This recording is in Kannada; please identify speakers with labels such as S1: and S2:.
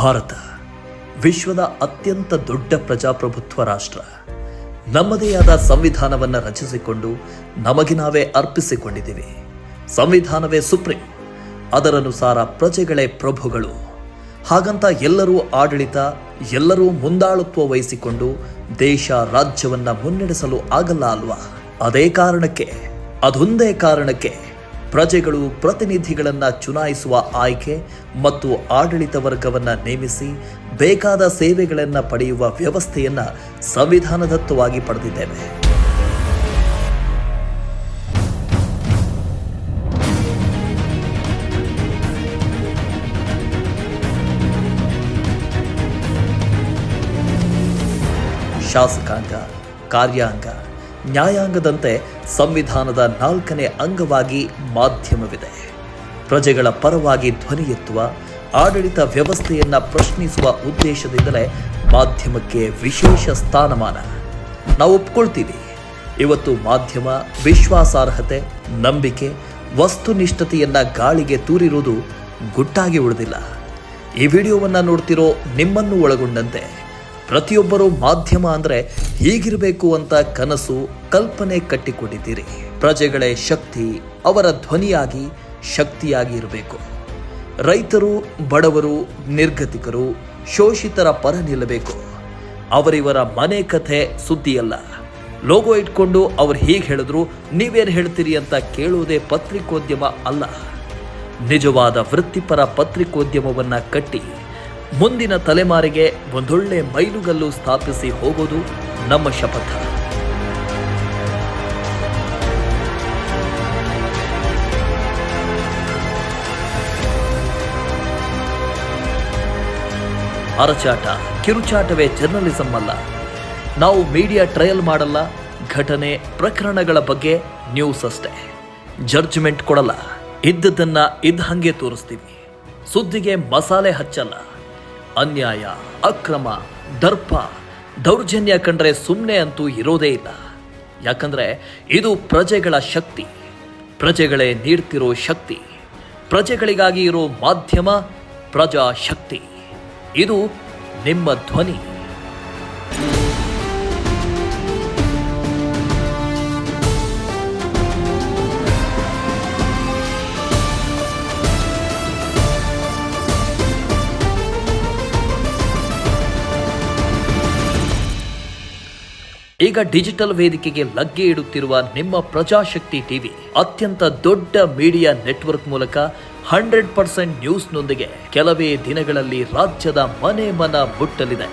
S1: ಭಾರತ ವಿಶ್ವದ ಅತ್ಯಂತ ದೊಡ್ಡ ಪ್ರಜಾಪ್ರಭುತ್ವ ರಾಷ್ಟ್ರ. ನಮ್ಮದೇ ಆದ ಸಂವಿಧಾನವನ್ನು ರಚಿಸಿಕೊಂಡು ನಮಗೆ ನಾವೇ ಅರ್ಪಿಸಿಕೊಂಡಿದ್ದೀವಿ. ಸಂವಿಧಾನವೇ ಸುಪ್ರೀಂ. ಅದರನುಸಾರ ಪ್ರಜೆಗಳೇ ಪ್ರಭುಗಳು. ಹಾಗಂತ ಎಲ್ಲರೂ ಆಡಳಿತ, ಎಲ್ಲರೂ ಮುಂದಾಳುತ್ವ ವಹಿಸಿಕೊಂಡು ದೇಶ ರಾಜ್ಯವನ್ನ ಮುನ್ನಡೆಸಲು ಆಗಲ್ಲ ಅಲ್ವಾ? ಅದೊಂದೇ ಕಾರಣಕ್ಕೆ ಪ್ರಜೆಗಳು ಪ್ರತಿನಿಧಿಗಳನ್ನು ಚುನಾಯಿಸುವ ಆಯ್ಕೆ ಮತ್ತು ಆಡಳಿತ ವರ್ಗವನ್ನು ನೇಮಿಸಿ ಬೇಕಾದ ಸೇವೆಗಳನ್ನು ಪಡೆಯುವ ವ್ಯವಸ್ಥೆಯನ್ನು ಸಂವಿಧಾನದತ್ತವಾಗಿ ಪಡೆದಿದ್ದೇವೆ. ಶಾಸಕಾಂಗ, ಕಾರ್ಯಾಂಗ, ನ್ಯಾಯಾಂಗದಂತೆ ಸಂವಿಧಾನದ 4ನೇ ಅಂಗವಾಗಿ ಮಾಧ್ಯಮವಿದೆ. ಪ್ರಜೆಗಳ ಪರವಾಗಿ ಧ್ವನಿ ಎತ್ತುವ, ಆಡಳಿತ ವ್ಯವಸ್ಥೆಯನ್ನು ಪ್ರಶ್ನಿಸುವ ಉದ್ದೇಶದಿಂದಲೇ ಮಾಧ್ಯಮಕ್ಕೆ ವಿಶೇಷ ಸ್ಥಾನಮಾನ. ನಾವು ಒಪ್ಕೊಳ್ತೀವಿ, ಇವತ್ತು ಮಾಧ್ಯಮ ವಿಶ್ವಾಸಾರ್ಹತೆ, ನಂಬಿಕೆ, ವಸ್ತುನಿಷ್ಠತೆಯನ್ನು ಗಾಳಿಗೆ ತೂರಿರುವುದು ಗುಟ್ಟಾಗಿ ಉಳಿದಿಲ್ಲ. ಈ ವಿಡಿಯೋವನ್ನು ನೋಡ್ತಿರೋ ನಿಮ್ಮನ್ನು ಒಳಗೊಂಡಂತೆ ಪ್ರತಿಯೊಬ್ಬರೂ ಮಾಧ್ಯಮ ಅಂದರೆ ಹೀಗಿರಬೇಕು ಅಂತ ಕನಸು, ಕಲ್ಪನೆ ಕಟ್ಟಿಕೊಂಡಿದ್ದೀರಿ. ಪ್ರಜೆಗಳೇ ಶಕ್ತಿ, ಅವರ ಧ್ವನಿಯಾಗಿ ಶಕ್ತಿಯಾಗಿ ಇರಬೇಕು. ರೈತರು, ಬಡವರು, ನಿರ್ಗತಿಕರು, ಶೋಷಿತರ ಪರ ನಿಲ್ಲಬೇಕು. ಅವರಿವರ ಮನೆ ಕಥೆ ಸುದ್ದಿಯಲ್ಲ. ಲೋಗೋ ಇಟ್ಕೊಂಡು ಅವ್ರು ಹೀಗೆ ಹೇಳಿದ್ರು ನೀವೇನು ಹೇಳ್ತೀರಿ ಅಂತ ಕೇಳುವುದೇ ಪತ್ರಿಕೋದ್ಯಮ ಅಲ್ಲ. ನಿಜವಾದ ವೃತ್ತಿಪರ ಪತ್ರಿಕೋದ್ಯಮವನ್ನು ಕಟ್ಟಿ ಮುಂದಿನ ತಲೆಮಾರಿಗೆ ಒಂದೊಳ್ಳೆ ಮೈಲುಗಲ್ಲು ಸ್ಥಾಪಿಸಿ ಹೋಗೋದು ನಮ್ಮ ಶಪಥ. ಅರಚಾಟ, ಕಿರುಚಾಟವೇ ಜರ್ನಲಿಸಂ ಅಲ್ಲ. ನಾವು ಮೀಡಿಯಾ ಟ್ರಯಲ್ ಮಾಡಲ್ಲ. ಘಟನೆ, ಪ್ರಕರಣಗಳ ಬಗ್ಗೆ ನ್ಯೂಸ್ ಅಷ್ಟೇ. ಜಡ್ಜ್ಮೆಂಟ್ ಕೊಡಲ್ಲ. ಇದ್ದದನ್ನ ಇದ್ದ ಹಾಗೆ ತೋರಿಸ್ತೀವಿ. ಸುದ್ದಿಗೆ ಮಸಾಲೆ ಹಚ್ಚಲ್ಲ. ಅನ್ಯಾಯ, ಅಕ್ರಮ, ದರ್ಪ, ದೌರ್ಜನ್ಯ ಕಂಡ್ರೆ ಸುಮ್ಮನೆ ಅಂತೂ ಇರೋದೇ ಇಲ್ಲ. ಯಾಕಂದ್ರೆ ಇದು ಪ್ರಜೆಗಳ ಶಕ್ತಿ. ಪ್ರಜೆಗಳೇ ನೀಡ್ತಿರೋ ಶಕ್ತಿ. ಪ್ರಜೆಗಳಿಗಾಗಿ ಇರೋ ಮಾಧ್ಯಮ ಪ್ರಜಾಶಕ್ತಿ. ಇದು ನಿಮ್ಮ ಧ್ವನಿ. ಈಗ ಡಿಜಿಟಲ್ ವೇದಿಕೆಗೆ ಲಗ್ಗೆ ಇಡುತ್ತಿರುವ ನಿಮ್ಮ ಪ್ರಜಾಶಕ್ತಿ ಟಿವಿ ಅತ್ಯಂತ ದೊಡ್ಡ ಮೀಡಿಯಾ ನೆಟ್ವರ್ಕ್ ಮೂಲಕ 100% ನ್ಯೂಸ್ನೊಂದಿಗೆ ಕೆಲವೇ ದಿನಗಳಲ್ಲಿ ರಾಜ್ಯದ ಮನೆ ಮನ ಮುಟ್ಟಲಿದೆ.